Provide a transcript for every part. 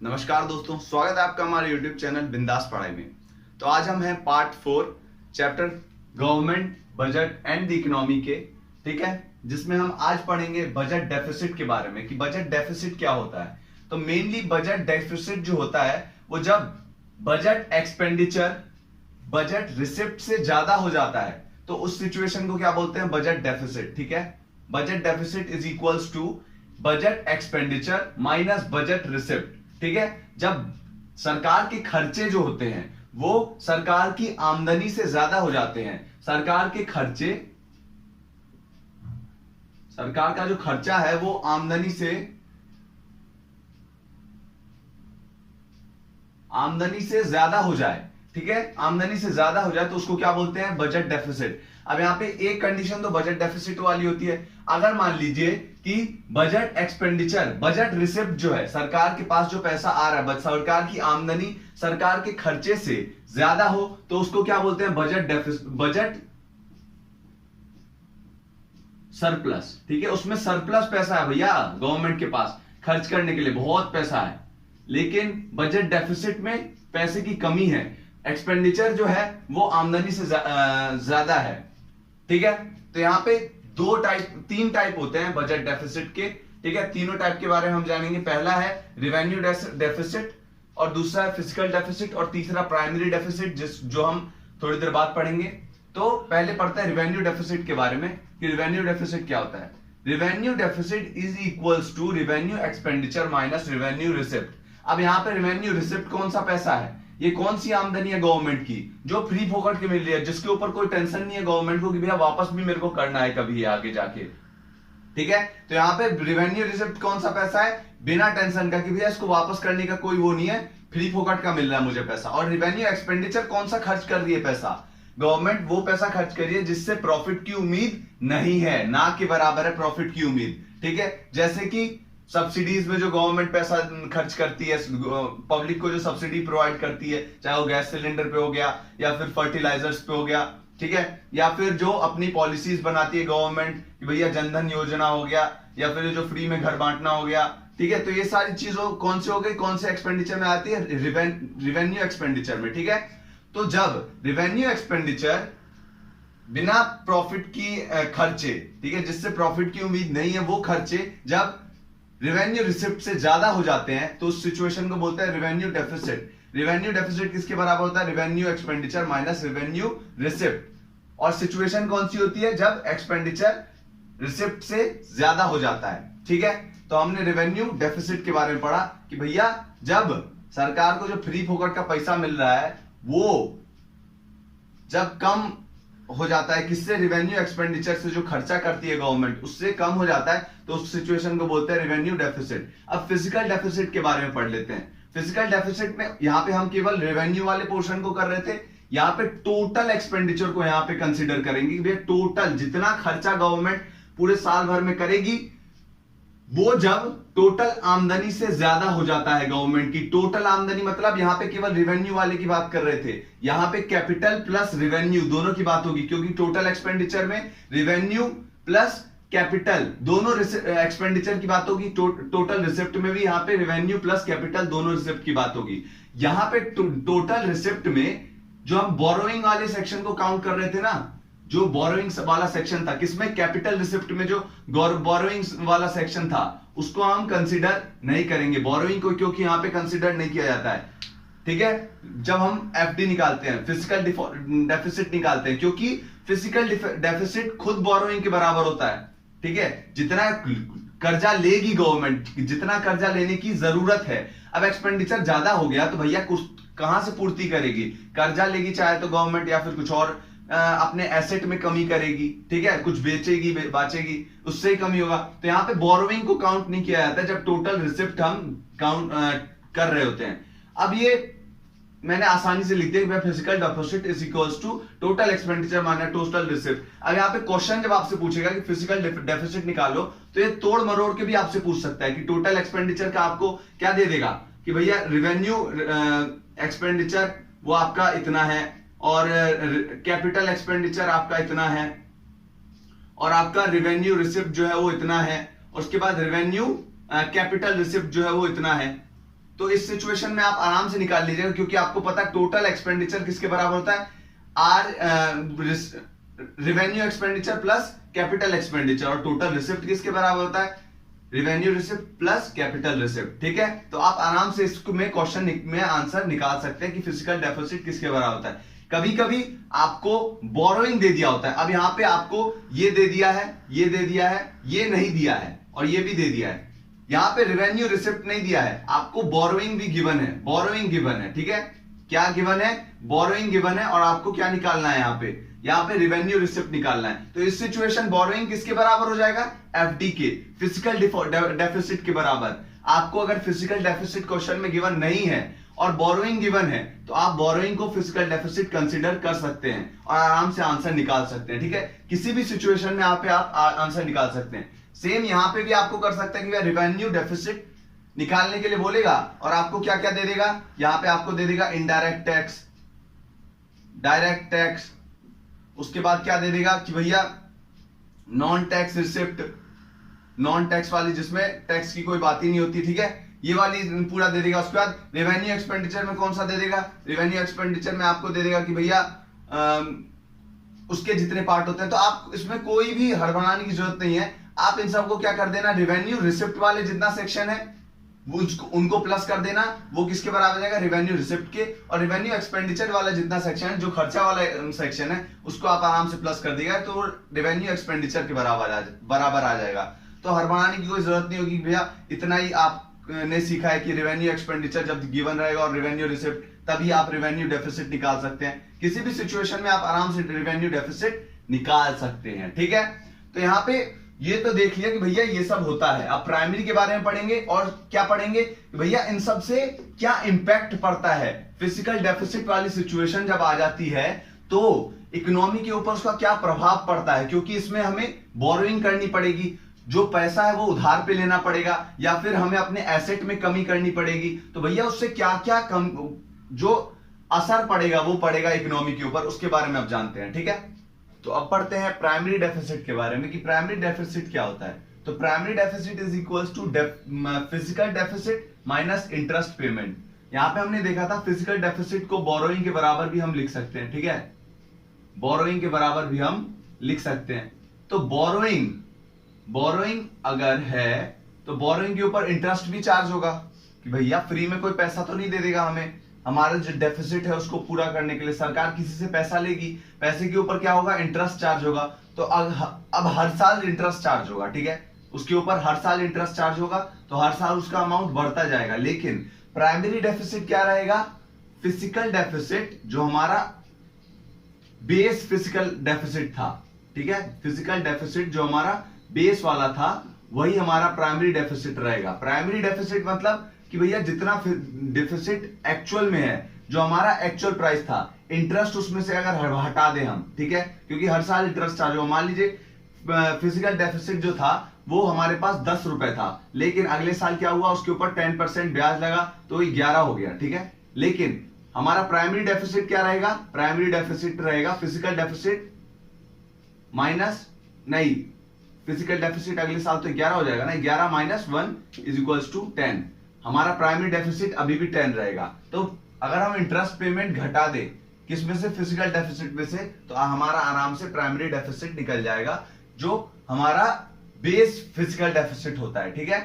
नमस्कार दोस्तों, स्वागत है आपका हमारे YouTube चैनल बिंदास पढ़ाई में। तो आज हम हैं part 4 chapter government budget and the economy के, ठीक है, जिसमें हम आज पढ़ेंगे बजट डेफिसिट के बारे में कि बजट डेफिसिट क्या होता है। तो मेनली बजट डेफिसिट जो होता है वो जब बजट एक्सपेंडिचर बजट रिसिप्ट से ज्यादा हो जाता है तो उस सिचुएशन को क्या बोलते हैं, बजट डेफिसिट। ठीक है, budget deficit is equals to budget expenditure minus budget receipt. ठीक है, जब सरकार के खर्चे जो होते हैं वो सरकार की आमदनी से ज्यादा हो जाते हैं, सरकार के खर्चे, सरकार का जो खर्चा है वो आमदनी से ज्यादा हो जाए। ठीक है, आमदनी से ज्यादा हो जाए तो उसको क्या बोलते हैं, बजट डेफिसिट। अब यहां पे एक कंडीशन तो बजट डेफिसिट वाली होती है, अगर मान लीजिए कि बजट एक्सपेंडिचर बजट रिसिप्ट जो है, सरकार के पास जो पैसा आ रहा है, सरकार की आमदनी सरकार के खर्चे से ज्यादा हो तो उसको क्या बोलते हैं, बजट सरप्लस। ठीक है, उसमें सरप्लस पैसा है भैया गवर्नमेंट के पास खर्च करने के लिए, बहुत पैसा है, लेकिन बजट डेफिसिट में पैसे की कमी है, एक्सपेंडिचर जो है वो आमदनी से ज्यादा है। ठीक है, तो यहां पे तीन टाइप होते हैं बजट डेफिसिट के। ठीक है, तीनों टाइप के बारे में हम जानेंगे। पहला है रेवेन्यू डेफिसिट, और दूसरा है फिजिकल डेफिसिट, और तीसरा प्राइमरी डेफिसिट जो हम थोड़ी देर बाद पढ़ेंगे। तो पहले पढ़ते हैं रेवेन्यू डेफिसिट के बारे में कि रेवेन्यू डेफिसिट क्या होता है। Revenue deficit is equals to revenue expenditure minus revenue receipt. अब यहां पे रेवेन्यू रिसिप्ट कौन सा पैसा है, ये कौन सी आमदनी है गवर्नमेंट की जो फ्री फोकट के मिल रही है, जिसके ऊपर कोई टेंशन नहीं है गवर्नमेंट को कि भैया वापस भी मेरे को करना है कभी आगे जाके। ठीक है, तो यहाँ पे रेवेन्यू रिसिप्ट कौन सा पैसा है, बिना टेंशन का कि भैया इसको वापस करने का कोई वो नहीं है, फ्री फोकट का मिल रहा है मुझे पैसा। और रेवेन्यू एक्सपेंडिचर कौन सा खर्च कर रही है पैसा, गवर्नमेंट वो पैसा खर्च कर रही है जिससे प्रॉफिट की उम्मीद नहीं है, ना के बराबर है प्रॉफिट की उम्मीद। ठीक है, जैसे कि सब्सिडीज में जो गवर्नमेंट पैसा खर्च करती है, पब्लिक को जो सब्सिडी प्रोवाइड करती है, चाहे वो गैस सिलेंडर पे हो गया या फिर फर्टिलाइजर्स पे हो गया, ठीक है, या फिर जो अपनी पॉलिसीज बनाती है गवर्नमेंट कि भैया जनधन योजना हो गया, या फिर जो फ्री में घर बांटना हो गया। ठीक है, तो ये सारी चीजों कौन से हो गई, कौन से एक्सपेंडिचर में आती है, रेवेन्यू एक्सपेंडिचर में। ठीक है, तो जब रेवेन्यू एक्सपेंडिचर बिना प्रॉफिट की खर्चे, ठीक है, जिससे प्रॉफिट की उम्मीद नहीं है, वो खर्चे जब रेवेन्यू रिसिप्ट से ज्यादा हो जाते हैं तो उस सिचुएशन को बोलते हैं रेवेन्यू डेफिसिट। रेवेन्यू डेफिसिट किसके बराबर होता है, revenue expenditure minus revenue receipt. और सिचुएशन कौन सी होती है, जब एक्सपेंडिचर रिसिप्ट से ज्यादा हो जाता है। ठीक है, तो हमने रेवेन्यू डेफिसिट के बारे में पढ़ा कि भैया जब सरकार को जो फ्री फोकट का पैसा मिल रहा है वो जब कम हो जाता है, किससे, रेवेन्यू एक्सपेंडिचर से जो खर्चा करती है गवर्नमेंट उससे कम हो जाता है, तो उस सिचुएशन को बोलते हैं रेवेन्यू डेफिसिट। अब फिजिकल डेफिसिट के बारे में पढ़ लेते हैं। फिजिकल डेफिसिट में यहां पे हम केवल रेवेन्यू वाले पोर्शन को कर रहे थे, यहां पे टोटल एक्सपेंडिचर को यहां पे कंसीडर करेंगे कि टोटल जितना खर्चा गवर्नमेंट पूरे साल भर में करेगी वो जब टोटल आमदनी से ज्यादा हो जाता है गवर्नमेंट की। टोटल आमदनी मतलब यहां पे केवल रेवेन्यू वाले की बात कर रहे थे, यहां पे कैपिटल प्लस रेवेन्यू दोनों की बात होगी, क्योंकि टोटल एक्सपेंडिचर में रेवेन्यू प्लस कैपिटल दोनों एक्सपेंडिचर की बात होगी। टोटल रिसिप्ट में भी यहां पे रेवेन्यू प्लस कैपिटल दोनों रिसिप्ट की बात होगी। यहां पे टोटल रिसिप्ट में जो हम बोरोइंग वाले सेक्शन को काउंट कर रहे थे ना, जो बोरोइंग वाला सेक्शन था, किसमें, कैपिटल रिसिप्ट में जो बोरोइंग वाला सेक्शन था उसको हम कंसीडर नहीं करेंगे, बोरोइंग को, क्योंकि यहां पे कंसीडर नहीं किया जाता है। ठीक है, जब हम एफडी निकालते हैं, फिजिकल डेफिसिट निकालते हैं, क्योंकि फिजिकल डेफिसिट खुद बोरोइंग के बराबर होता है। ठीक है, जितना कर्जा लेगी गवर्नमेंट, जितना कर्जा लेने की जरूरत है, अब एक्सपेंडिचर ज्यादा हो गया तो भैया कहां से पूर्ति करेगी, कर्जा लेगी चाहे तो गवर्नमेंट, या फिर कुछ और अपने एसेट में कमी करेगी। ठीक है, कुछ बेचेगी बाचेगी, उससे ही कमी होगा। तो यहां पे बोरोइंग को काउंट नहीं किया जाता जब टोटल रिसिप्ट हम काउंट कर रहे होते हैं। अब ये मैंने आसानी से लिख दिया कि physical deficit is equals to total expenditure minus total receipt. अब यहाँ पे क्वेश्चन जब आपसे पूछेगा कि फिजिकल डेफिसिट निकालो, तो ये तोड़ मरोड़ के भी आपसे पूछ सकता है कि टोटल एक्सपेंडिचर का आपको क्या दे देगा कि भैया रेवेन्यू एक्सपेंडिचर वो आपका इतना है, और कैपिटल एक्सपेंडिचर आपका इतना है, और आपका रेवेन्यू रिसिप्ट जो है वो इतना है, उसके बाद रेवेन्यू कैपिटल रिसिप्ट जो है वो इतना है। तो इस सिचुएशन में आप आराम से निकाल लीजिएगा, क्योंकि आपको पता है टोटल एक्सपेंडिचर किसके बराबर होता है, revenue expenditure plus capital expenditure, और टोटल रिसिप्ट किसके बराबर होता है, revenue receipt plus capital receipt. ठीक है, तो आप आराम से इसमें क्वेश्चन में आंसर निकाल सकते हैं कि फिजिकल डेफिसिट किसके बराबर होता है। कभी कभी आपको बोरोइंग दे दिया होता है, अब यहां पे आपको ये दे दिया है, ये दे दिया है, ये नहीं दिया है, और ये भी दे दिया है। यहां पे रिवेन्यू रिसिप्ट नहीं दिया है, आपको बोरोइंग भी गिवन है, बोरोइंग गिवन है। ठीक है, क्या गिवन है, बोरोइंग गिवन है, और आपको क्या निकालना है यहाँ पे रिवेन्यू रिसिप्ट निकालना है। तो इस सिचुएशन बोरोइंग किसके बराबर हो जाएगा, एफडी के, फिजिकल डेफिसिट के बराबर। आपको अगर फिजिकल डेफिसिट क्वेश्चन में गिवन नहीं है और बोरोइंग गिवन है, तो आप बोरोइंग को फिजिकल डेफिसिट कंसीडर कर सकते हैं और आराम से आंसर निकाल सकते हैं। ठीक है, किसी भी सिचुएशन में आप आंसर निकाल सकते हैं। सेम यहां पे भी आपको कर सकते हैं कि रिवेन्यू डेफिसिट निकालने के लिए बोलेगा और आपको क्या क्या दे देगा, यहां पे आपको दे देगा इनडायरेक्ट टैक्स, डायरेक्ट टैक्स, उसके बाद क्या दे देगा कि भैया non tax receipt, non tax वाली जिसमें टैक्स की कोई बात ही नहीं होती। ठीक है, ये वाली पूरा दे देगा। उसके बाद रेवेन्यू एक्सपेंडिचर में कौन सा दे देगा, रेवेन्यू एक्सपेंडिचर में आपको दे देगा कि भैया उसके जितने पार्ट होते हैं। तो आप इसमें कोई भी हड़बड़ाने की जरूरत नहीं है, आप इन सबको क्या कर देना, रेवेन्यू रिसिप्ट वाले जितना सेक्शन है वो उनको प्लस कर देना, वो किसके बराबर जाएगा, रेवेन्यू रिसिप्ट के। और रेवेन्यू एक्सपेंडिचर वाला जितना सेक्शन है, जो खर्चा वाला सेक्शन है, उसको आप आराम से प्लस कर देगा, तो रेवेन्यू एक्सपेंडिचर के बराबर आ जाएगा। तो हड़बड़ाने की कोई जरूरत नहीं होगी भैया, इतना ही आपने सीखा है कि रेवेन्यू एक्सपेंडिचर जब गिवन रहेगा और रेवेन्यू रिसिप्ट, तभी आप रेवेन्यू डेफिसिट निकाल सकते हैं। किसी भी सिचुएशन में आप आराम से रेवेन्यू डेफिसिट निकाल सकते हैं। ठीक है, तो यहाँ पे ये तो देख लिया कि भैया ये सब होता है। अब प्राइमरी के बारे में पढ़ेंगे, और क्या पढ़ेंगे कि भैया इन सब से क्या इंपैक्ट पड़ता है। फिजिकल डेफिसिट वाली सिचुएशन जब आ जाती है तो इकोनॉमी के ऊपर उसका क्या प्रभाव पड़ता है, क्योंकि इसमें हमें बोरोइंग करनी पड़ेगी, जो पैसा है वो उधार पे लेना पड़ेगा, या फिर हमें अपने एसेट में कमी करनी पड़ेगी। तो भैया उससे क्या क्या जो असर पड़ेगा वो पड़ेगा इकोनॉमी के ऊपर, उसके बारे में अब जानते हैं। ठीक है, तो अब पढ़ते हैं प्राइमरी डेफिसिट के बारे में कि प्राइमरी डेफिसिट क्या होता है। तो primary deficit is equals to physical deficit minus interest payment. यहां पे हमने देखा था फिजिकल डेफिसिट को बोरोइंग के बराबर भी हम लिख सकते हैं। ठीक है, बोरोइंग के बराबर भी हम लिख सकते हैं। तो बोरोइंग अगर है तो बोरोइंग के ऊपर इंटरेस्ट भी चार्ज होगा कि भैया फ्री में कोई पैसा तो नहीं दे देगा हमें, हमारा जो डेफिसिट है उसको पूरा करने के लिए सरकार किसी से पैसा लेगी, पैसे के ऊपर क्या होगा, इंटरेस्ट चार्ज होगा। तो अब हर साल इंटरेस्ट चार्ज होगा। ठीक है, उसके ऊपर हर साल इंटरेस्ट चार्ज होगा, तो हर साल उसका अमाउंट बढ़ता जाएगा। लेकिन प्राइमरी डेफिसिट क्या रहेगा, फिजिकल डेफिसिट जो हमारा बेस फिजिकल डेफिसिट था। ठीक है, फिजिकल डेफिसिट जो हमारा बेस वाला था वही हमारा प्राइमरी डेफिसिट रहेगा। प्राइमरी डेफिसिट मतलब कि भैया जितना डेफिसिट एक्चुअल में है, जो हमारा एक्चुअल प्राइस था, इंटरेस्ट उसमें से अगर हटा दें हम, ठीक है, क्योंकि हर साल इंटरेस्ट चार्ज होगा। मान लीजिए फिजिकल डेफिसिट जो था वो हमारे पास 10 रुपए था, लेकिन अगले साल क्या हुआ, उसके ऊपर 10% ब्याज लगा तो ये 11 हो गया। ठीक है, लेकिन हमारा प्राइमरी डेफिसिट क्या रहेगा, प्राइमरी डेफिसिट रहेगा फिजिकल डेफिसिट माइनस, नहीं फिजिकल डेफिसिट अगले साल तो 11 हो जाएगा ना, 11 माइनस 1 इज इक्वल्स टू 10। हमारा प्राइमरी डेफिसिट अभी भी 10 रहेगा। तो अगर हम इंटरेस्ट पेमेंट घटा दे किस में से, फिजिकल डेफिसिट में से, तो हमारा आराम से प्राइमरी डेफिसिट निकल जाएगा, जो हमारा बेस फिजिकल डेफिसिट होता है। ठीक है,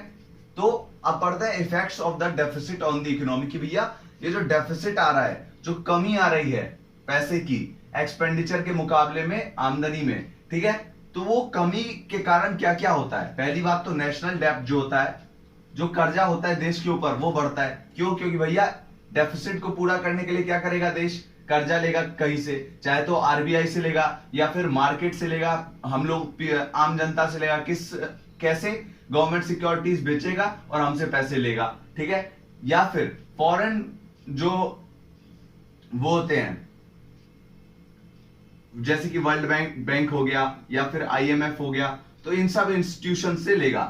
तो अब पढ़ते हैं effects of the deficit on the economy की भैया ये जो डेफिसिट आ रहा है, जो कमी आ रही है पैसे की एक्सपेंडिचर के मुकाबले में आमदनी में, ठीक है, तो वो कमी के कारण क्या क्या होता है। पहली बात तो नेशनल डेब्ट जो होता है, जो कर्जा होता है देश के ऊपर, वो बढ़ता है। क्यों, क्योंकि भैया डेफिसिट को पूरा करने के लिए क्या करेगा देश, कर्जा लेगा कहीं से, चाहे तो आरबीआई से लेगा या फिर मार्केट से लेगा, हम लोग आम जनता से लेगा, कैसे गवर्नमेंट सिक्योरिटीज बेचेगा और हमसे पैसे लेगा। ठीक है, या फिर फॉरेन जो वो होते हैं जैसे कि वर्ल्ड बैंक हो गया या फिर आईएमएफ हो गया, तो इन सब इंस्टीट्यूशन से लेगा।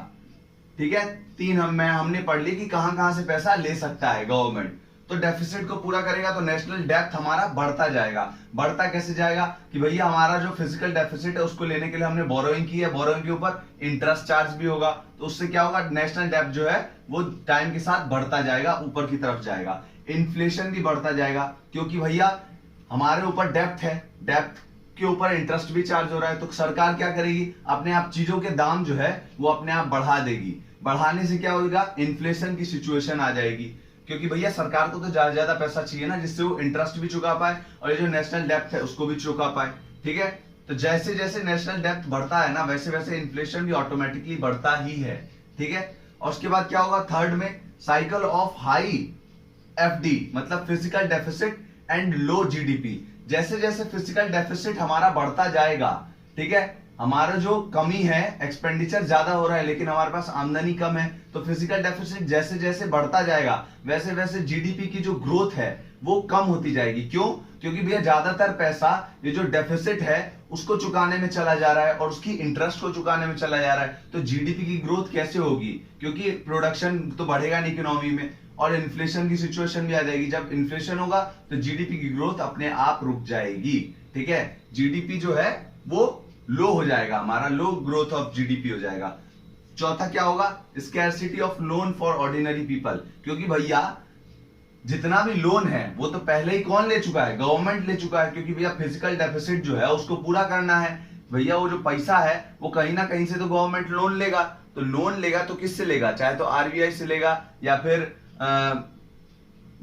ठीक है, हमने पढ़ ली कि कहां कहां से पैसा ले सकता है गवर्नमेंट। तो डेफिसिट को पूरा करेगा तो नेशनल डेप्थ हमारा बढ़ता जाएगा। बढ़ता कैसे जाएगा कि भैया हमारा जो फिजिकल डेफिसिट है उसको लेने के लिए हमने बोरोइंग की है, बोरोइंग के ऊपर इंटरेस्ट चार्ज भी होगा, तो उससे क्या होगा, नेशनल डेप्थ जो है वो टाइम के साथ बढ़ता जाएगा, ऊपर की तरफ जाएगा। इन्फ्लेशन भी बढ़ता जाएगा क्योंकि भैया हमारे ऊपर डेप्थ है, डेप्थ के ऊपर इंटरेस्ट भी चार्ज हो रहा है, तो सरकार क्या करेगी, अपने आप चीजों के दाम जो है वो अपने आप बढ़ा देगी। बढ़ाने से क्या होगा, इन्फ्लेशन की सिचुएशन आ जाएगी, क्योंकि भैया सरकार को तो ज्यादा ज्यादा पैसा चाहिए ना, जिससे वो इंटरेस्ट भी चुका पाए और ये जो नेशनल डेप्थ है उसको भी चुका पाए। ठीक है, तो जैसे जैसे नेशनल डेप्थ बढ़ता है ना, वैसे वैसे इन्फ्लेशन भी ऑटोमेटिकली बढ़ता ही है। ठीक है, और उसके बाद क्या होगा, थर्ड में साइकिल ऑफ हाई एफडी, मतलब physical deficit and low GDP. जैसे जैसे फिजिकल डेफिसिट हमारा बढ़ता जाएगा, ठीक है, हमारा जो कमी है, एक्सपेंडिचर ज्यादा हो रहा है लेकिन हमारे पास आमदनी कम है, तो फिजिकल डेफिसिट जैसे जैसे बढ़ता जाएगा वैसे वैसे जीडीपी की जो ग्रोथ है वो कम होती जाएगी। क्यों? क्योंकि भैया ज्यादातर पैसा ये जो डेफिसिट है उसको चुकाने में चला जा रहा है और उसकी इंटरेस्ट को चुकाने में चला जा रहा है, तो जीडीपी की ग्रोथ कैसे होगी, क्योंकि प्रोडक्शन तो बढ़ेगा नहीं इकोनॉमी में, और इन्फ्लेशन की सिचुएशन भी आ जाएगी। जब इन्फ्लेशन होगा तो जीडीपी की ग्रोथ अपने आप रुक जाएगी। ठीक है, जीडीपी जो है वो लो हो जाएगा, हमारा लो ग्रोथ ऑफ जीडीपी हो जाएगा। चौथा क्या होगा, scarcity of loan for ordinary people, क्योंकि भैया जितना भी लोन है वो तो पहले ही कौन ले चुका है, गवर्नमेंट ले चुका है, क्योंकि भैया फिजिकल डेफिसिट जो है उसको पूरा करना है। भैया वो जो पैसा है वो कहीं ना कहीं से तो गवर्नमेंट लोन लेगा, तो लोन लेगा तो किससे लेगा, चाहे तो आरबीआई से लेगा या फिर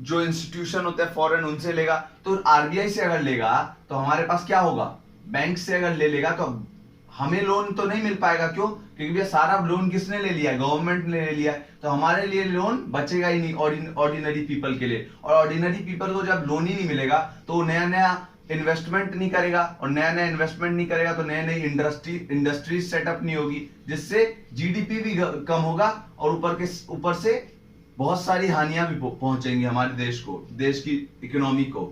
जो इंस्टीट्यूशन होते हैं फॉरेन उनसे लेगा। तो आरबीआई से अगर लेगा तो हमारे पास क्या होगा, बैंक से अगर ले लेगा तो हमें लोन तो नहीं मिल पाएगा। क्यों? क्योंकि भैया सारा लोन किसने ले लिया है, गवर्नमेंट ने ले लिया है, तो हमारे लिए लोन बचेगा ही नहीं ऑर्डिनरी पीपल के लिए। और ऑर्डिनरी पीपल को जब लोन ही नहीं मिलेगा तो नया नया इन्वेस्टमेंट नहीं करेगा, और नया नया इन्वेस्टमेंट नहीं करेगा तो नई नई इंडस्ट्रीज सेटअप नहीं होगी, जिससे जीडीपी भी कम होगा और ऊपर से बहुत सारी हानियां भी पहुंचेंगी हमारे देश को, देश की इकोनॉमी को।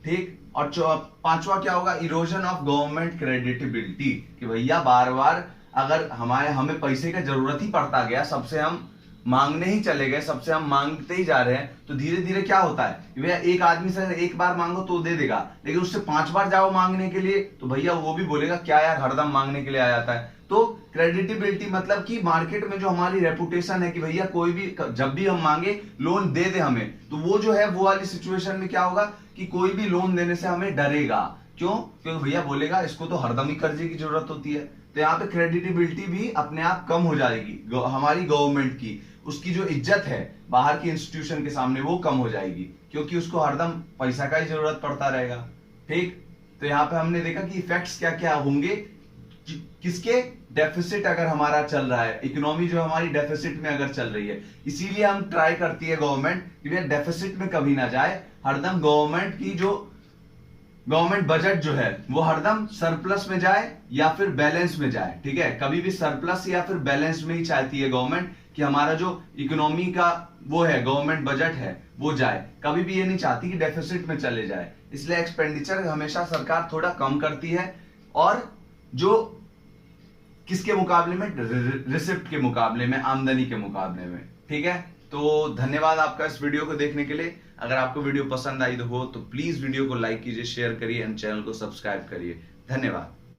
ठीक, और पांचवा क्या होगा, इरोजन ऑफ गवर्नमेंट क्रेडिटेबिलिटी, कि भैया बार बार अगर हमें पैसे का जरूरत ही पड़ता गया, सबसे हम मांगने ही चले गए, सबसे हम मांगते ही जा रहे हैं, तो धीरे धीरे क्या होता है, भैया एक आदमी से एक बार मांगो तो दे देगा, लेकिन उससे 5 बार जाओ मांगने के लिए तो भैया वो भी बोलेगा क्या यार हरदम मांगने के लिए आ जाता है। तो क्रेडिटेबिलिटी मतलब कि मार्केट में जो हमारी रेपुटेशन है कि भैया कोई भी जब भी हम मांगे लोन दे दे हमें, तो वो जो है वो वाली सिचुएशन में क्या होगा कि कोई भी लोन देने से हमें डरेगा। क्यों? क्योंकि भैया बोलेगा इसको तो हरदम ही कर्जे की जरूरत होती है, तो यहाँ पे क्रेडिटेबिलिटी भी अपने आप कम हो जाएगी हमारी गवर्नमेंट की, उसकी जो इज्जत है बाहर की इंस्टीट्यूशन के सामने वो कम हो जाएगी, क्योंकि उसको हरदम पैसा का ही जरूरत पड़ता रहेगा। ठीक, तो यहाँ पे हमने देखा कि इफेक्ट्स क्या क्या होंगे किसके, डेफिसिट अगर हमारा चल रहा है, इकोनॉमी जो हमारी डेफिसिट में अगर चल रही है, इसीलिए हम ट्राई करती है गवर्नमेंट कि भैया डेफिसिट में कभी ना जाए, हरदम गवर्नमेंट की जो गवर्नमेंट बजट जो है वो हरदम सरप्लस में जाए या फिर बैलेंस में जाए। ठीक है, कभी भी सरप्लस या फिर बैलेंस में ही चाहती है गवर्नमेंट कि हमारा जो इकोनॉमी का वो है गवर्नमेंट बजट है वो जाए, कभी भी ये नहीं चाहती कि डेफिसिट में चले जाए। इसलिए एक्सपेंडिचर हमेशा सरकार थोड़ा कम करती है, और जो किसके मुकाबले में, रिसिप्ट के मुकाबले में, आमदनी के मुकाबले में। ठीक है, तो धन्यवाद आपका इस वीडियो को देखने के लिए। अगर आपको वीडियो पसंद आई हो तो प्लीज वीडियो को लाइक कीजिए, शेयर करिए एंड चैनल को सब्सक्राइब करिए। धन्यवाद।